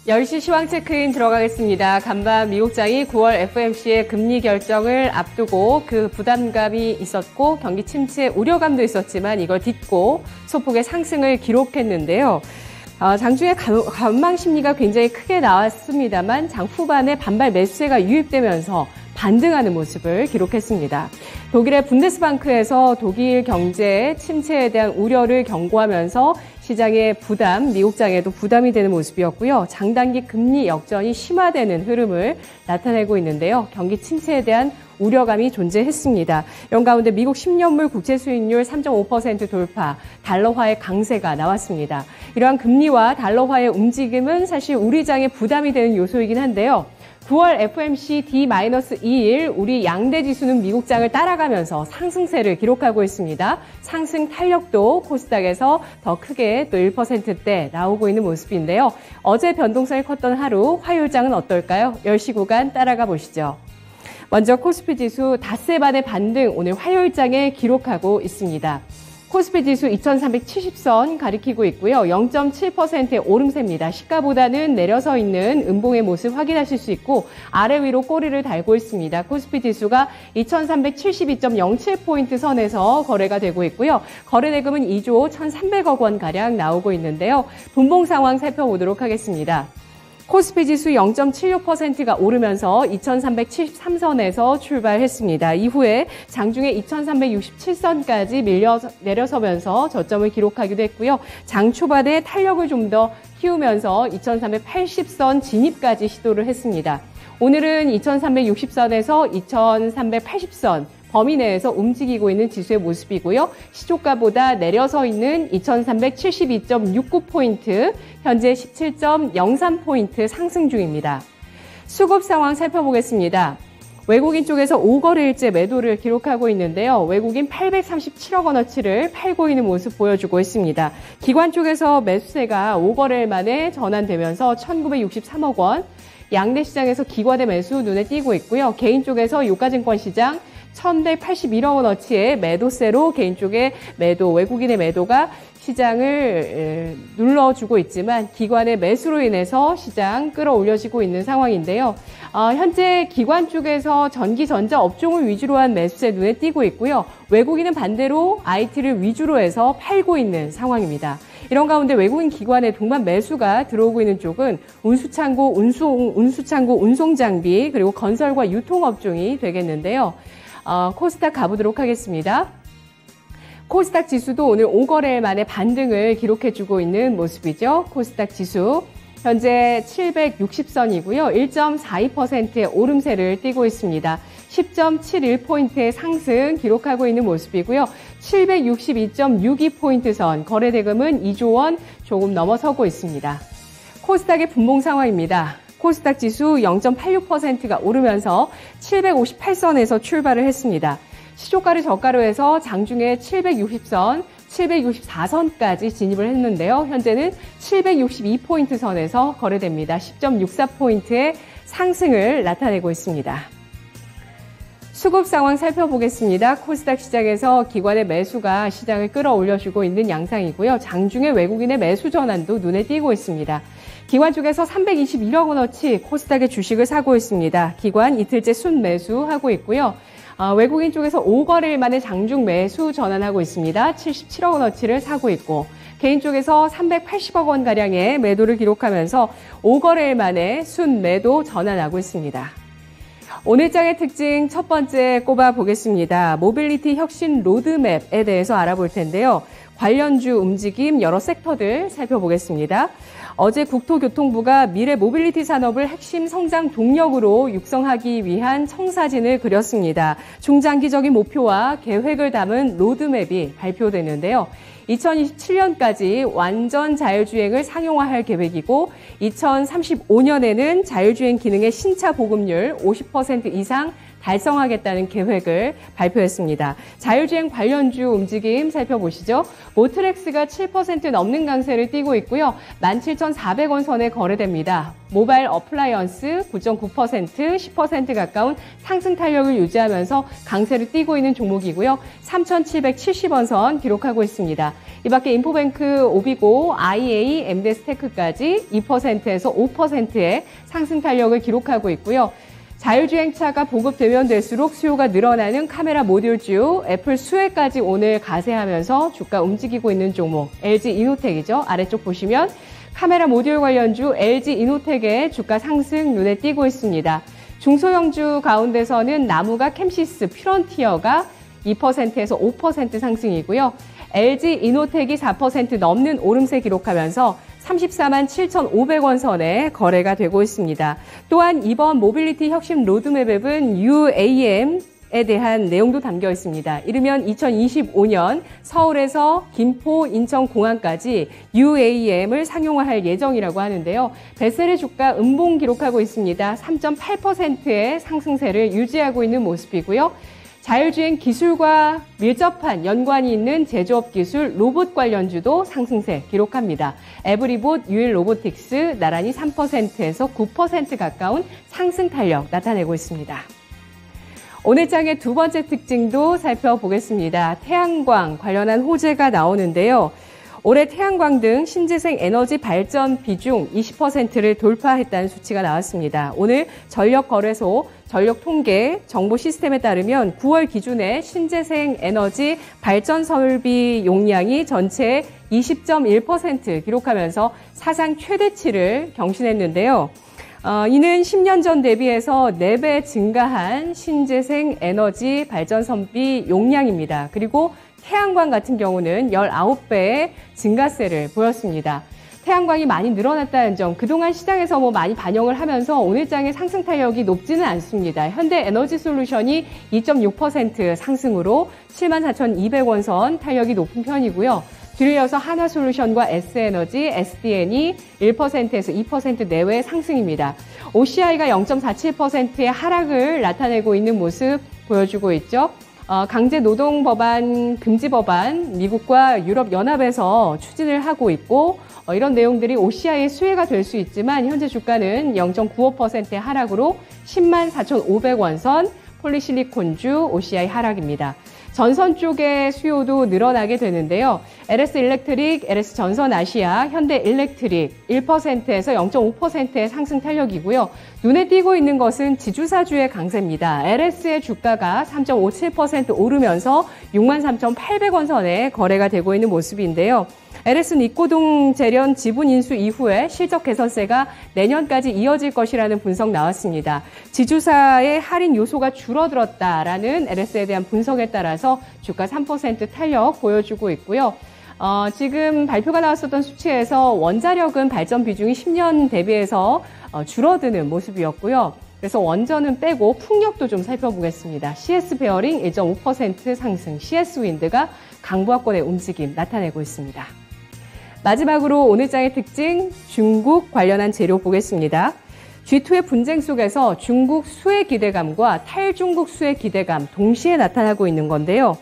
10시 시황 체크인 들어가겠습니다. 간밤 미국장이 9월 FOMC의 금리 결정을 앞두고 그 부담감이 있었고 경기 침체 우려감도 있었지만 이걸 딛고 소폭의 상승을 기록했는데요. 장중에 관망 심리가 굉장히 크게 나왔습니다만 장 후반에 반발 매수세가 유입되면서 반등하는 모습을 기록했습니다. 독일의 분데스방크에서 독일 경제 침체에 대한 우려를 경고하면서 시장의 부담, 미국장에도 부담이 되는 모습이었고요. 장단기 금리 역전이 심화되는 흐름을 나타내고 있는데요. 경기 침체에 대한 우려감이 존재했습니다. 이런 가운데 미국 10년물 국채 수익률 3.5% 돌파, 달러화의 강세가 나왔습니다. 이러한 금리와 달러화의 움직임은 사실 우리 장에 부담이 되는 요소이긴 한데요. 9월 FOMC D-2일 우리 양대 지수는 미국장을 따라가면서 상승세를 기록하고 있습니다. 상승 탄력도 코스닥에서 더 크게 또 1%대 나오고 있는 모습인데요. 어제 변동성이 컸던 하루, 화요일장은 어떨까요? 10시 구간 따라가 보시죠. 먼저 코스피 지수 닷새 만의 반등 오늘 화요일장에 기록하고 있습니다. 코스피 지수 2370선 가리키고 있고요. 0.7%의 오름세입니다. 시가보다는 내려서 있는 음봉의 모습 확인하실 수 있고 아래 위로 꼬리를 달고 있습니다. 코스피 지수가 2372.07포인트 선에서 거래가 되고 있고요. 거래대금은 2조 1,300억 원가량 나오고 있는데요. 분봉 상황 살펴보도록 하겠습니다. 코스피 지수 0.76%가 오르면서 2373선에서 출발했습니다. 이후에 장중에 2367선까지 내려서면서 저점을 기록하기도 했고요. 장 초반에 탄력을 좀 더 키우면서 2380선 진입까지 시도를 했습니다. 오늘은 2360선에서 2380선 범위 내에서 움직이고 있는 지수의 모습이고요. 시초가보다 내려서 있는 2372.69포인트, 현재 17.03포인트 상승 중입니다. 수급 상황 살펴보겠습니다. 외국인 쪽에서 5거래일째 매도를 기록하고 있는데요. 외국인 837억 원어치를 팔고 있는 모습 보여주고 있습니다. 기관 쪽에서 매수세가 5거래일 만에 전환되면서 1,963억 원, 양대 시장에서 기관의 매수 눈에 띄고 있고요. 개인 쪽에서 유가증권 시장 1,181억 원어치의 매도세로 개인 쪽의 매도, 외국인의 매도가 시장을 눌러주고 있지만 기관의 매수로 인해서 시장 끌어올려지고 있는 상황인데요. 현재 기관 쪽에서 전기, 전자 업종을 위주로 한 매수세 눈에 띄고 있고요. 외국인은 반대로 IT를 위주로 해서 팔고 있는 상황입니다. 이런 가운데 외국인 기관의 동반 매수가 들어오고 있는 쪽은 운수창고, 운송장비, 그리고 건설과 유통업종이 되겠는데요. 코스닥 가보도록 하겠습니다. 코스닥 지수도 오늘 5거래일 만에 반등을 기록해주고 있는 모습이죠. 코스닥 지수 현재 760선이고요. 1.42%의 오름세를 띠고 있습니다. 10.71포인트의 상승 기록하고 있는 모습이고요. 762.62포인트 선, 거래대금은 2조 원 조금 넘어서고 있습니다. 코스닥의 분봉 상황입니다. 코스닥 지수 0.86%가 오르면서 758선에서 출발을 했습니다. 시초가를 저가로 해서 장중에 760선, 764선까지 진입을 했는데요. 현재는 762포인트 선에서 거래됩니다. 10.64포인트의 상승을 나타내고 있습니다. 수급 상황 살펴보겠습니다. 코스닥 시장에서 기관의 매수가 시장을 끌어올려주고 있는 양상이고요. 장중에 외국인의 매수 전환도 눈에 띄고 있습니다. 기관 쪽에서 321억 원어치 코스닥의 주식을 사고 있습니다. 기관 이틀째 순매수하고 있고요. 외국인 쪽에서 5거래일 만에 장중 매수 전환하고 있습니다. 77억 원어치를 사고 있고 개인 쪽에서 380억 원가량의 매도를 기록하면서 5거래일 만에 순매도 전환하고 있습니다. 오늘 장의 특징 첫 번째 꼽아보겠습니다. 모빌리티 혁신 로드맵에 대해서 알아볼 텐데요. 관련주 움직임 여러 섹터들 살펴보겠습니다. 어제 국토교통부가 미래 모빌리티 산업을 핵심 성장 동력으로 육성하기 위한 청사진을 그렸습니다. 중장기적인 목표와 계획을 담은 로드맵이 발표되는데요. 2027년까지 완전 자율주행을 상용화할 계획이고 2035년에는 자율주행 기능의 신차 보급률 50% 이상 달성하겠다는 계획을 발표했습니다. 자율주행 관련주 움직임 살펴보시죠. 모트렉스가 7% 넘는 강세를 띠고 있고요. 17,400원 선에 거래됩니다. 모바일 어플라이언스 9.9%, 10% 가까운 상승 탄력을 유지하면서 강세를 띠고 있는 종목이고요. 3,770원 선 기록하고 있습니다. 이 밖에 인포뱅크, 오비고, IA, MD스테크까지 2%에서 5%의 상승 탄력을 기록하고 있고요. 자율주행차가 보급되면 될수록 수요가 늘어나는 카메라 모듈주, 애플 수혜까지 오늘 가세하면서 주가 움직이고 있는 종목, LG이노텍이죠. 아래쪽 보시면 카메라 모듈 관련주 LG이노텍의 주가 상승 눈에 띄고 있습니다. 중소형주 가운데서는 나무가 캠시스, 퓨런티어가 2%에서 5% 상승이고요. LG이노텍이 4% 넘는 오름세 기록하면서 34만 7,500원 선에 거래가 되고 있습니다. 또한 이번 모빌리티 혁신 로드맵은 UAM에 대한 내용도 담겨 있습니다. 이르면 2025년 서울에서 김포, 인천 공항까지 UAM을 상용화할 예정이라고 하는데요. 베셀의 주가 음봉 기록하고 있습니다. 3.8%의 상승세를 유지하고 있는 모습이고요. 자율주행 기술과 밀접한 연관이 있는 제조업 기술 로봇 관련주도 상승세 기록합니다. 에브리봇, 유일 로보틱스 나란히 3%에서 9% 가까운 상승 탄력 나타내고 있습니다. 오늘 장의 두 번째 특징도 살펴보겠습니다. 태양광 관련한 호재가 나오는데요. 올해 태양광 등 신재생 에너지 발전 비중 20%를 돌파했다는 수치가 나왔습니다. 오늘 전력거래소 전력통계 정보 시스템에 따르면 9월 기준에 신재생 에너지 발전 설비 용량이 전체의 20.1% 기록하면서 사상 최대치를 경신했는데요. 이는 10년 전 대비해서 4배 증가한 신재생 에너지 발전 설비 용량입니다. 그리고 태양광 같은 경우는 19배의 증가세를 보였습니다. 태양광이 많이 늘어났다는 점, 그동안 시장에서 많이 반영을 하면서 오늘 장의 상승 탄력이 높지는 않습니다. 현대에너지솔루션이 2.6% 상승으로 74,200원 선 탄력이 높은 편이고요. 뒤를 이어서 하나솔루션과 S에너지, SDN이 1%에서 2% 내외 상승입니다. OCI가 0.47%의 하락을 나타내고 있는 모습 보여주고 있죠. 강제노동법안, 금지법안, 미국과 유럽연합에서 추진을 하고 있고 이런 내용들이 OCI의 수혜가 될 수 있지만 현재 주가는 0.95%의 하락으로 104,500원 선 폴리실리콘주 OCI 하락입니다. 전선 쪽의 수요도 늘어나게 되는데요. LS 일렉트릭, LS 전선 아시아, 현대 일렉트릭 1%에서 0.5%의 상승 탄력이고요. 눈에 띄고 있는 것은 지주사주의 강세입니다. LS의 주가가 3.57% 오르면서 63,800원 선에 거래가 되고 있는 모습인데요. LS는 이코동 재련 지분 인수 이후에 실적 개선세가 내년까지 이어질 것이라는 분석 나왔습니다. 지주사의 할인 요소가 줄어들었다라는 LS에 대한 분석에 따라서 주가 3% 탄력 보여주고 있고요. 지금 발표가 나왔었던 수치에서 원자력은 발전 비중이 10년 대비해서 줄어드는 모습이었고요. 그래서 원전은 빼고 풍력도 좀 살펴보겠습니다. CS 베어링 1.5% 상승, CS 윈드가 강부하권의 움직임 나타내고 있습니다. 마지막으로 오늘 장의 특징, 중국 관련한 재료 보겠습니다. G2의 분쟁 속에서 중국 수혜 기대감과 탈중국 수혜 기대감 동시에 나타나고 있는 건데요.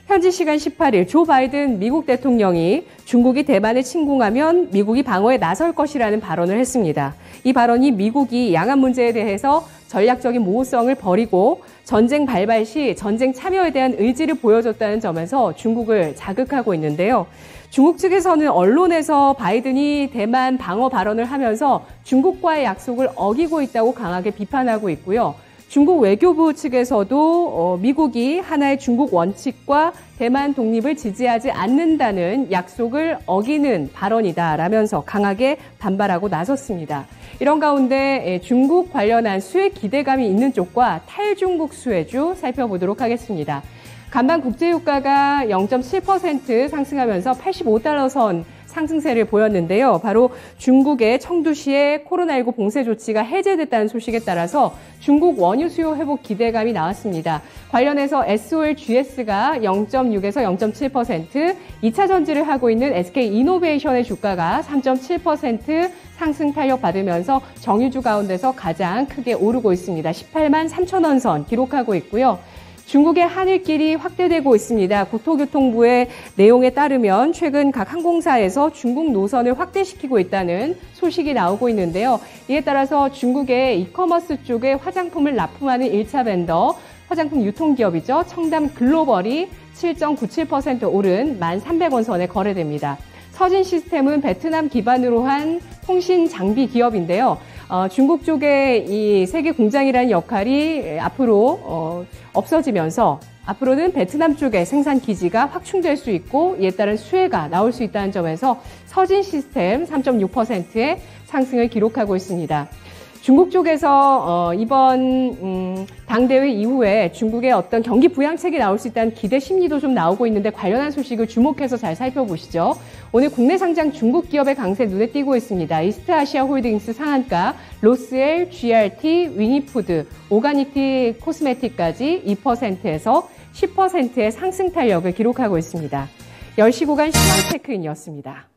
현지 시간 18일 조 바이든 미국 대통령이 중국이 대만을 침공하면 미국이 방어에 나설 것이라는 발언을 했습니다. 이 발언이 미국이 양안 문제에 대해서 전략적인 모호성을 버리고 전쟁 발발 시 전쟁 참여에 대한 의지를 보여줬다는 점에서 중국을 자극하고 있는데요. 중국 측에서는 언론에서 바이든이 대만 방어 발언을 하면서 중국과의 약속을 어기고 있다고 강하게 비판하고 있고요. 중국 외교부 측에서도 미국이 하나의 중국 원칙과 대만 독립을 지지하지 않는다는 약속을 어기는 발언이다라면서 강하게 반발하고 나섰습니다. 이런 가운데 중국 관련한 수혜 기대감이 있는 쪽과 탈중국 수혜주 살펴보도록 하겠습니다. 간밤 국제유가가 0.7% 상승하면서 85달러 선 상승세를 보였는데요. 바로 중국의 청두시의 코로나19 봉쇄 조치가 해제됐다는 소식에 따라서 중국 원유 수요 회복 기대감이 나왔습니다. 관련해서 SOLGS가 0.6에서 0.7%, 2차 전지를 하고 있는 SK이노베이션의 주가가 3.7% 상승 탄력 받으면서 정유주 가운데서 가장 크게 오르고 있습니다. 18만 3천 원 선 기록하고 있고요. 중국의 하늘길이 확대되고 있습니다. 국토교통부의 내용에 따르면 최근 각 항공사에서 중국 노선을 확대시키고 있다는 소식이 나오고 있는데요. 이에 따라서 중국의 이커머스 쪽에 화장품을 납품하는 1차 벤더, 화장품 유통기업이죠. 청담 글로벌이 7.97% 오른 1,300원 선에 거래됩니다. 서진 시스템은 베트남 기반으로 한 통신 장비 기업인데요. 중국 쪽의 이 세계 공장이라는 역할이 앞으로 없어지면서 앞으로는 베트남 쪽의 생산 기지가 확충될 수 있고 이에 따른 수혜가 나올 수 있다는 점에서 서진 시스템 3.6%의 상승을 기록하고 있습니다. 중국 쪽에서 이번 당대회 이후에 중국의 어떤 경기 부양책이 나올 수 있다는 기대 심리도 좀 나오고 있는데 관련한 소식을 주목해서 잘 살펴보시죠. 오늘 국내 상장 중국 기업의 강세 눈에 띄고 있습니다. 이스트아시아 홀딩스 상한가, 로스엘, GRT, 위니푸드, 오가니티 코스메틱까지 2%에서 10%의 상승 탄력을 기록하고 있습니다. 10시 구간 시황체크인이었습니다.